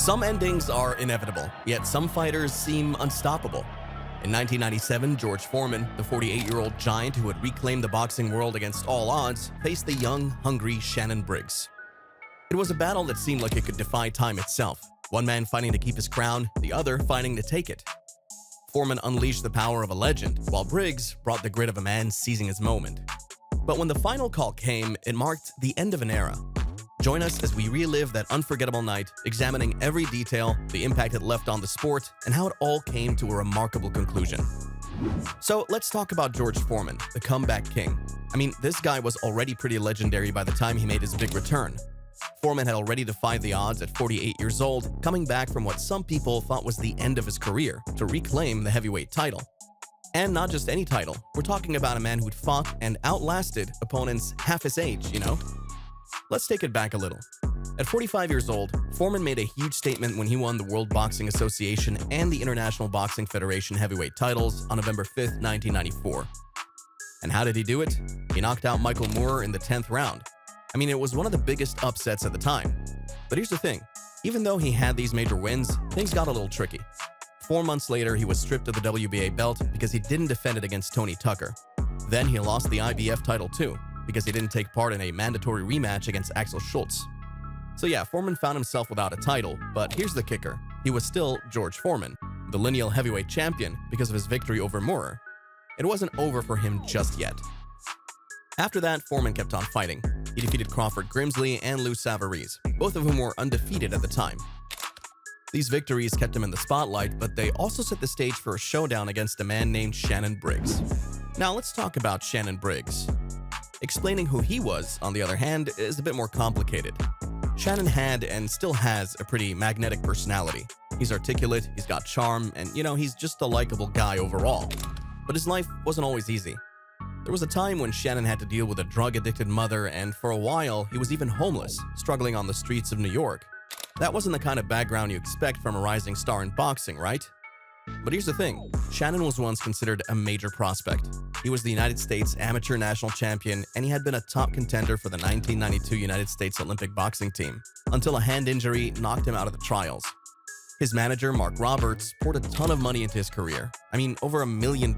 Some endings are inevitable, yet some fighters seem unstoppable. In 1997, George Foreman, the 48-year-old giant who had reclaimed the boxing world against all odds, faced the young, hungry Shannon Briggs. It was a battle that seemed like it could defy time itself, one man fighting to keep his crown, the other fighting to take it. Foreman unleashed the power of a legend, while Briggs brought the grit of a man seizing his moment. But when the final call came, it marked the end of an era. Join us as we relive that unforgettable night, examining every detail, the impact it left on the sport, and how it all came to a remarkable conclusion. So let's talk about George Foreman, the comeback king. I mean, this guy was already pretty legendary by the time he made his big return. Foreman had already defied the odds at 48 years old, coming back from what some people thought was the end of his career to reclaim the heavyweight title. And not just any title, we're talking about a man who'd fought and outlasted opponents half his age, you know? Let's take it back a little. At 45 years old, Foreman made a huge statement when he won the World Boxing Association and the International Boxing Federation heavyweight titles on November 5th, 1994. And how did he do it? He knocked out Michael Moorer in the 10th round. I mean, it was one of the biggest upsets at the time. But here's the thing, even though he had these major wins, things got a little tricky. 4 months later, he was stripped of the WBA belt because he didn't defend it against Tony Tucker. Then he lost the IBF title too, because he didn't take part in a mandatory rematch against Axel Schultz. So yeah, Foreman found himself without a title, but here's the kicker. He was still George Foreman, the lineal heavyweight champion because of his victory over Moorer. It wasn't over for him just yet. After that, Foreman kept on fighting. He defeated Crawford Grimsley and Lou Savarese, both of whom were undefeated at the time. These victories kept him in the spotlight, but they also set the stage for a showdown against a man named Shannon Briggs. Now let's talk about Shannon Briggs. Explaining who he was, on the other hand, is a bit more complicated. Shannon had and still has a pretty magnetic personality. He's articulate, he's got charm, and he's just a likable guy overall. But his life wasn't always easy. There was a time when Shannon had to deal with a drug-addicted mother, and for a while, he was even homeless, struggling on the streets of New York. That wasn't the kind of background you expect from a rising star in boxing, right? But here's the thing, Shannon was once considered a major prospect. He was the United States amateur national champion, and he had been a top contender for the 1992 United States Olympic boxing team, until a hand injury knocked him out of the trials. His manager, Mark Roberts, poured a ton of money into his career. I mean, over $1 million.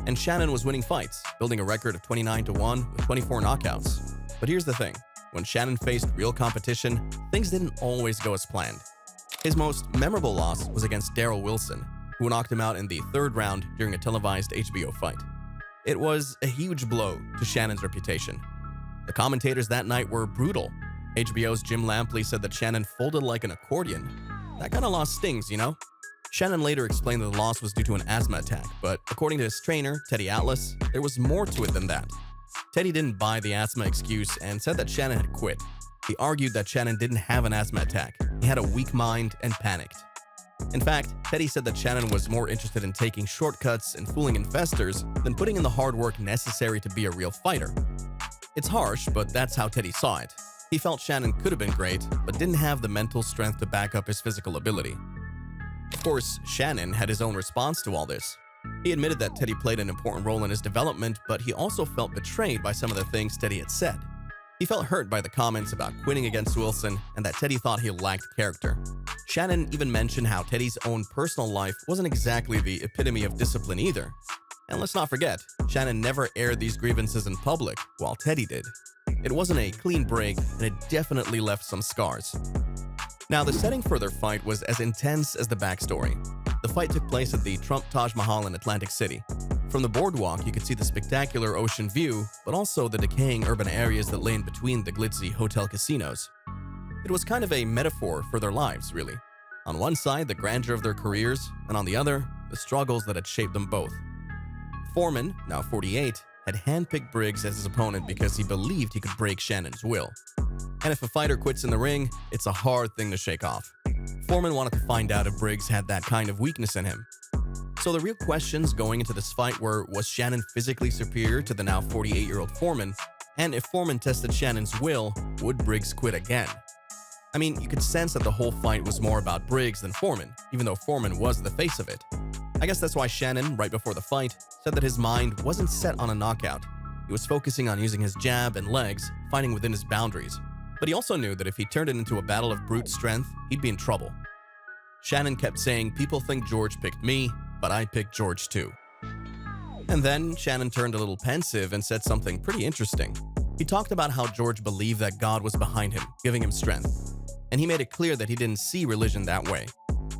And Shannon was winning fights, building a record of 29-1 with 24 knockouts. But here's the thing, when Shannon faced real competition, things didn't always go as planned. His most memorable loss was against Darryl Wilson, who knocked him out in the 3rd round during a televised HBO fight. It was a huge blow to Shannon's reputation. The commentators that night were brutal. HBO's Jim Lampley said that Shannon folded like an accordion. That kind of loss stings, you know? Shannon later explained that the loss was due to an asthma attack, but according to his trainer, Teddy Atlas, there was more to it than that. Teddy didn't buy the asthma excuse and said that Shannon had quit. He argued that Shannon didn't have an asthma attack. He had a weak mind and panicked. In fact, Teddy said that Shannon was more interested in taking shortcuts and fooling investors than putting in the hard work necessary to be a real fighter. It's harsh, but that's how Teddy saw it. He felt Shannon could have been great, but didn't have the mental strength to back up his physical ability. Of course, Shannon had his own response to all this. He admitted that Teddy played an important role in his development, but he also felt betrayed by some of the things Teddy had said. He felt hurt by the comments about quitting against Wilson and that Teddy thought he lacked character. Shannon even mentioned how Teddy's own personal life wasn't exactly the epitome of discipline either. And let's not forget, Shannon never aired these grievances in public, while Teddy did. It wasn't a clean break, and it definitely left some scars. Now, the setting for their fight was as intense as the backstory. The fight took place at the Trump Taj Mahal in Atlantic City. From the boardwalk, you could see the spectacular ocean view, but also the decaying urban areas that lay in between the glitzy hotel casinos. It was kind of a metaphor for their lives, really. On one side, the grandeur of their careers, and on the other, the struggles that had shaped them both. Foreman, now 48, had handpicked Briggs as his opponent because he believed he could break Shannon's will. And if a fighter quits in the ring, it's a hard thing to shake off. Foreman wanted to find out if Briggs had that kind of weakness in him. So the real questions going into this fight were, was Shannon physically superior to the now 48-year-old Foreman? And if Foreman tested Shannon's will, would Briggs quit again? I mean, you could sense that the whole fight was more about Briggs than Foreman, even though Foreman was the face of it. I guess that's why Shannon, right before the fight, said that his mind wasn't set on a knockout. He was focusing on using his jab and legs, fighting within his boundaries. But he also knew that if he turned it into a battle of brute strength, he'd be in trouble. Shannon kept saying, "People think George picked me, but I picked George too." And then Shannon turned a little pensive and said something pretty interesting. He talked about how George believed that God was behind him, giving him strength. And he made it clear that he didn't see religion that way.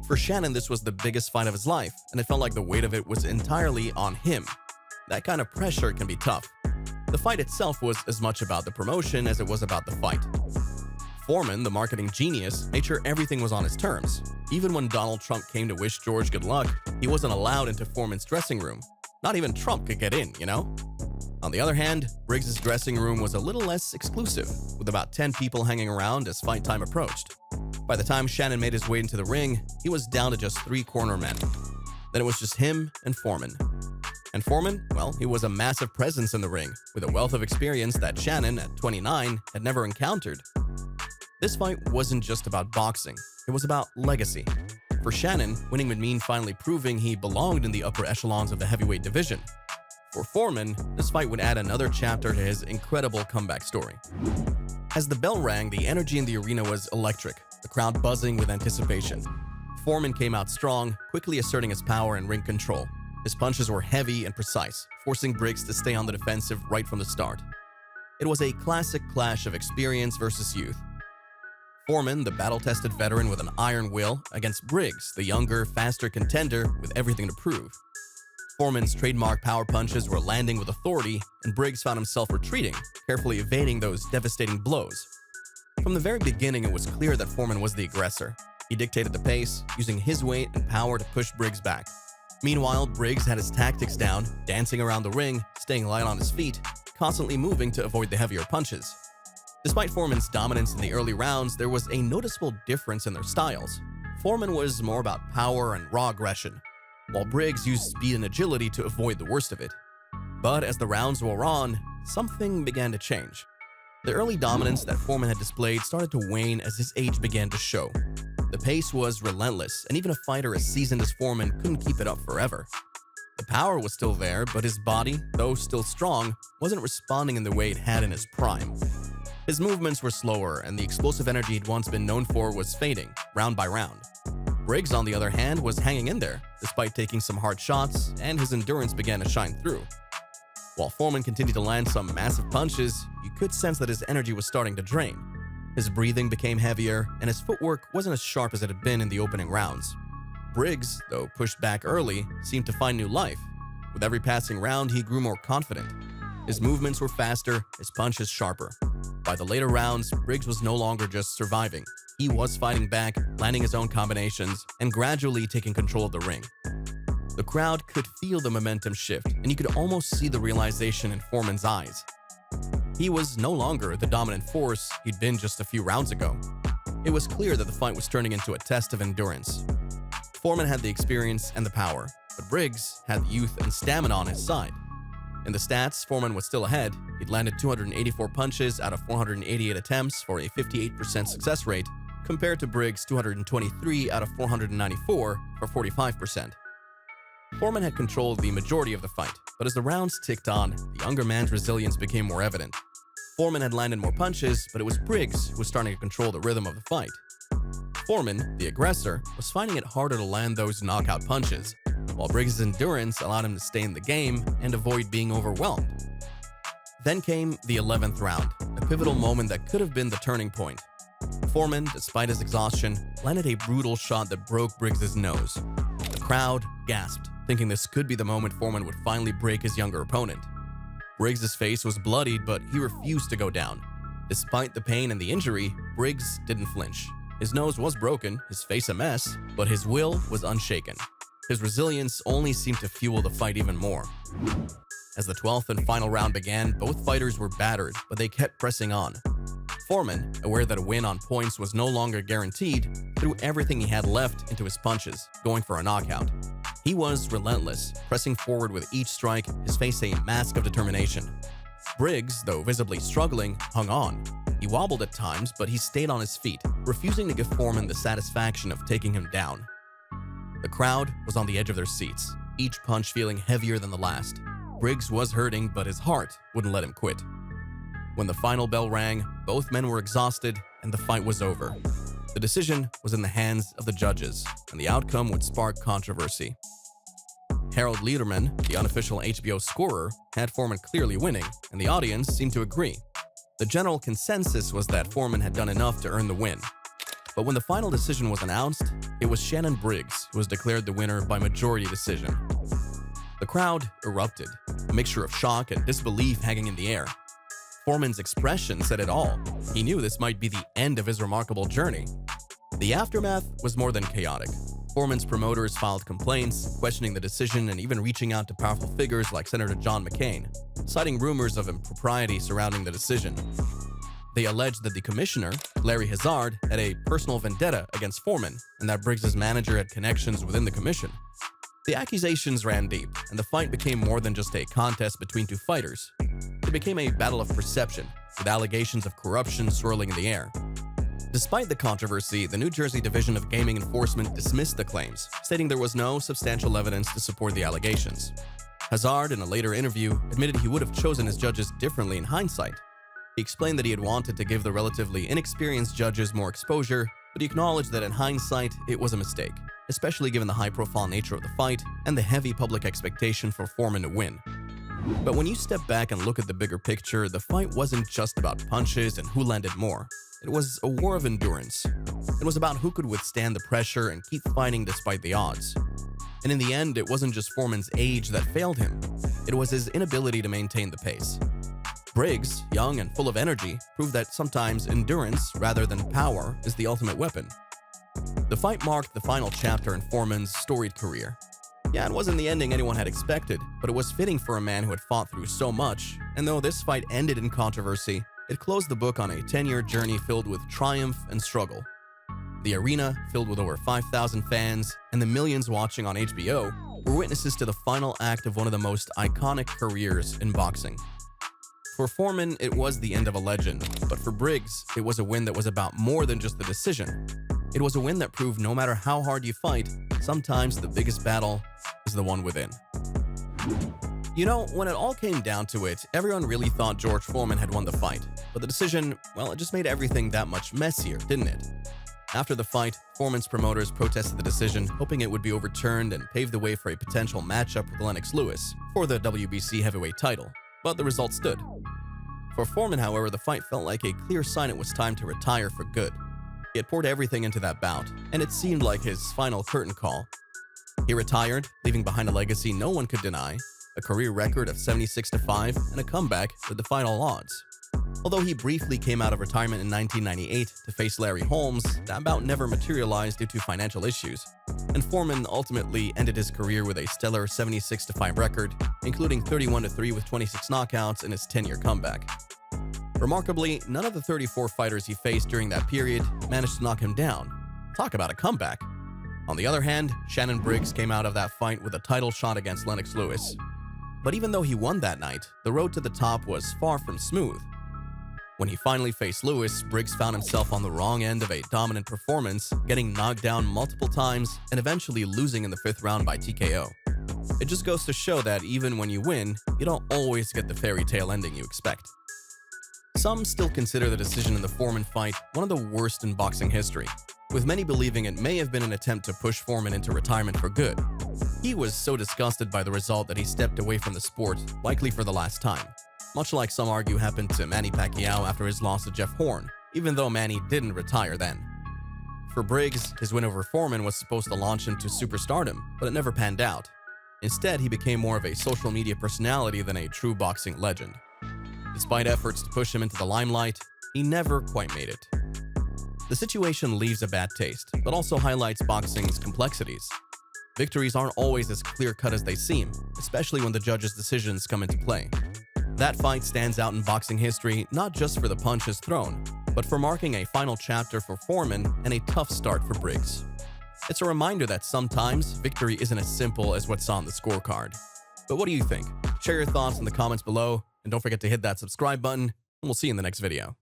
For Shannon, this was the biggest fight of his life, and it felt like the weight of it was entirely on him. That kind of pressure can be tough. The fight itself was as much about the promotion as it was about the fight. Foreman, the marketing genius, made sure everything was on his terms. Even when Donald Trump came to wish George good luck, he wasn't allowed into Foreman's dressing room. Not even Trump could get in, you know? On the other hand, Briggs' dressing room was a little less exclusive, with about 10 people hanging around as fight time approached. By the time Shannon made his way into the ring, he was down to just 3 corner men. Then it was just him and Foreman. And Foreman, well, he was a massive presence in the ring, with a wealth of experience that Shannon, at 29, had never encountered. This fight wasn't just about boxing, it was about legacy. For Shannon, winning would mean finally proving he belonged in the upper echelons of the heavyweight division. For Foreman, this fight would add another chapter to his incredible comeback story. As the bell rang, the energy in the arena was electric, the crowd buzzing with anticipation. Foreman came out strong, quickly asserting his power and ring control. His punches were heavy and precise, forcing Briggs to stay on the defensive right from the start. It was a classic clash of experience versus youth. Foreman, the battle-tested veteran with an iron will, against Briggs, the younger, faster contender with everything to prove. Foreman's trademark power punches were landing with authority, and Briggs found himself retreating, carefully evading those devastating blows. From the very beginning, it was clear that Foreman was the aggressor. He dictated the pace, using his weight and power to push Briggs back. Meanwhile, Briggs had his tactics down, dancing around the ring, staying light on his feet, constantly moving to avoid the heavier punches. Despite Foreman's dominance in the early rounds, there was a noticeable difference in their styles. Foreman was more about power and raw aggression, while Briggs used speed and agility to avoid the worst of it. But as the rounds wore on, something began to change. The early dominance that Foreman had displayed started to wane as his age began to show. The pace was relentless, and even a fighter as seasoned as Foreman couldn't keep it up forever. The power was still there, but his body, though still strong, wasn't responding in the way it had in his prime. His movements were slower, and the explosive energy he'd once been known for was fading, round by round. Briggs, on the other hand, was hanging in there, despite taking some hard shots, and his endurance began to shine through. While Foreman continued to land some massive punches, you could sense that his energy was starting to drain. His breathing became heavier, and his footwork wasn't as sharp as it had been in the opening rounds. Briggs, though pushed back early, seemed to find new life. With every passing round, he grew more confident. His movements were faster, his punches sharper. By the later rounds, Briggs was no longer just surviving. He was fighting back, landing his own combinations, and gradually taking control of the ring. The crowd could feel the momentum shift, and you could almost see the realization in Foreman's eyes. He was no longer the dominant force he'd been just a few rounds ago. It was clear that the fight was turning into a test of endurance. Foreman had the experience and the power, but Briggs had the youth and stamina on his side. In the stats, Foreman was still ahead. He'd landed 284 punches out of 488 attempts for a 58% success rate, compared to Briggs' 223 out of 494 for 45%. Foreman had controlled the majority of the fight, but as the rounds ticked on, the younger man's resilience became more evident. Foreman had landed more punches, but it was Briggs who was starting to control the rhythm of the fight. Foreman, the aggressor, was finding it harder to land those knockout punches, while Briggs' endurance allowed him to stay in the game and avoid being overwhelmed. Then came the 11th round, a pivotal moment that could have been the turning point. Foreman, despite his exhaustion, landed a brutal shot that broke Briggs' nose. The crowd gasped, thinking this could be the moment Foreman would finally break his younger opponent. Briggs' face was bloodied, but he refused to go down. Despite the pain and the injury, Briggs didn't flinch. His nose was broken, his face a mess, but his will was unshaken. His resilience only seemed to fuel the fight even more. As the 12th and final round began, both fighters were battered, but they kept pressing on. Foreman, aware that a win on points was no longer guaranteed, threw everything he had left into his punches, going for a knockout. He was relentless, pressing forward with each strike, his face a mask of determination. Briggs, though visibly struggling, hung on. He wobbled at times, but he stayed on his feet, refusing to give Foreman the satisfaction of taking him down. The crowd was on the edge of their seats, each punch feeling heavier than the last. Briggs was hurting, but his heart wouldn't let him quit. When the final bell rang, both men were exhausted and the fight was over. The decision was in the hands of the judges, and the outcome would spark controversy. Harold Lederman, the unofficial HBO scorer, had Foreman clearly winning, and the audience seemed to agree. The general consensus was that Foreman had done enough to earn the win. But when the final decision was announced, it was Shannon Briggs who was declared the winner by majority decision. The crowd erupted, a mixture of shock and disbelief hanging in the air. Foreman's expression said it all. He knew this might be the end of his remarkable journey. The aftermath was more than chaotic. Foreman's promoters filed complaints, questioning the decision and even reaching out to powerful figures like Senator John McCain, citing rumors of impropriety surrounding the decision. They alleged that the commissioner, Larry Hazard, had a personal vendetta against Foreman and that Briggs' manager had connections within the commission. The accusations ran deep, and the fight became more than just a contest between two fighters. It became a battle of perception, with allegations of corruption swirling in the air. Despite the controversy, the New Jersey Division of Gaming Enforcement dismissed the claims, stating there was no substantial evidence to support the allegations. Hazard, in a later interview, admitted he would have chosen his judges differently in hindsight. He explained that he had wanted to give the relatively inexperienced judges more exposure, but he acknowledged that in hindsight, it was a mistake, especially given the high-profile nature of the fight and the heavy public expectation for Foreman to win. But when you step back and look at the bigger picture, the fight wasn't just about punches and who landed more. It was a war of endurance. It was about who could withstand the pressure and keep fighting despite the odds. And in the end, it wasn't just Foreman's age that failed him. It was his inability to maintain the pace. Briggs, young and full of energy, proved that sometimes endurance, rather than power, is the ultimate weapon. The fight marked the final chapter in Foreman's storied career. Yeah, it wasn't the ending anyone had expected, but it was fitting for a man who had fought through so much, and though this fight ended in controversy, it closed the book on a 10-year journey filled with triumph and struggle. The arena, filled with over 5,000 fans, and the millions watching on HBO, were witnesses to the final act of one of the most iconic careers in boxing. For Foreman, it was the end of a legend, but for Briggs, it was a win that was about more than just the decision. It was a win that proved no matter how hard you fight, sometimes the biggest battle is the one within. You know, when it all came down to it, everyone really thought George Foreman had won the fight. But the decision, well, it just made everything that much messier, didn't it? After the fight, Foreman's promoters protested the decision, hoping it would be overturned and pave the way for a potential matchup with Lennox Lewis for the WBC heavyweight title. But the result stood. For Foreman, however, the fight felt like a clear sign it was time to retire for good. He had poured everything into that bout, and it seemed like his final curtain call. He retired, leaving behind a legacy no one could deny, a career record of 76-5, and a comeback that defied all odds. Although he briefly came out of retirement in 1998 to face Larry Holmes, that bout never materialized due to financial issues, and Foreman ultimately ended his career with a stellar 76-5 record, including 31-3 with 26 knockouts in his 10-year comeback. Remarkably, none of the 34 fighters he faced during that period managed to knock him down. Talk about a comeback. On the other hand, Shannon Briggs came out of that fight with a title shot against Lennox Lewis. But even though he won that night, the road to the top was far from smooth. When he finally faced Lewis, Briggs found himself on the wrong end of a dominant performance, getting knocked down multiple times and eventually losing in the 5th round by TKO. It just goes to show that even when you win, you don't always get the fairy tale ending you expect. Some still consider the decision in the Foreman fight one of the worst in boxing history, with many believing it may have been an attempt to push Foreman into retirement for good. He was so disgusted by the result that he stepped away from the sport, likely for the last time, much like some argue happened to Manny Pacquiao after his loss to Jeff Horn, even though Manny didn't retire then. For Briggs, his win over Foreman was supposed to launch him to superstardom, but it never panned out. Instead, he became more of a social media personality than a true boxing legend. Despite efforts to push him into the limelight, he never quite made it. The situation leaves a bad taste, but also highlights boxing's complexities. Victories aren't always as clear-cut as they seem, especially when the judges' decisions come into play. That fight stands out in boxing history not just for the punches thrown, but for marking a final chapter for Foreman and a tough start for Briggs. It's a reminder that sometimes victory isn't as simple as what's on the scorecard. But what do you think? Share your thoughts in the comments below, and don't forget to hit that subscribe button, and we'll see you in the next video.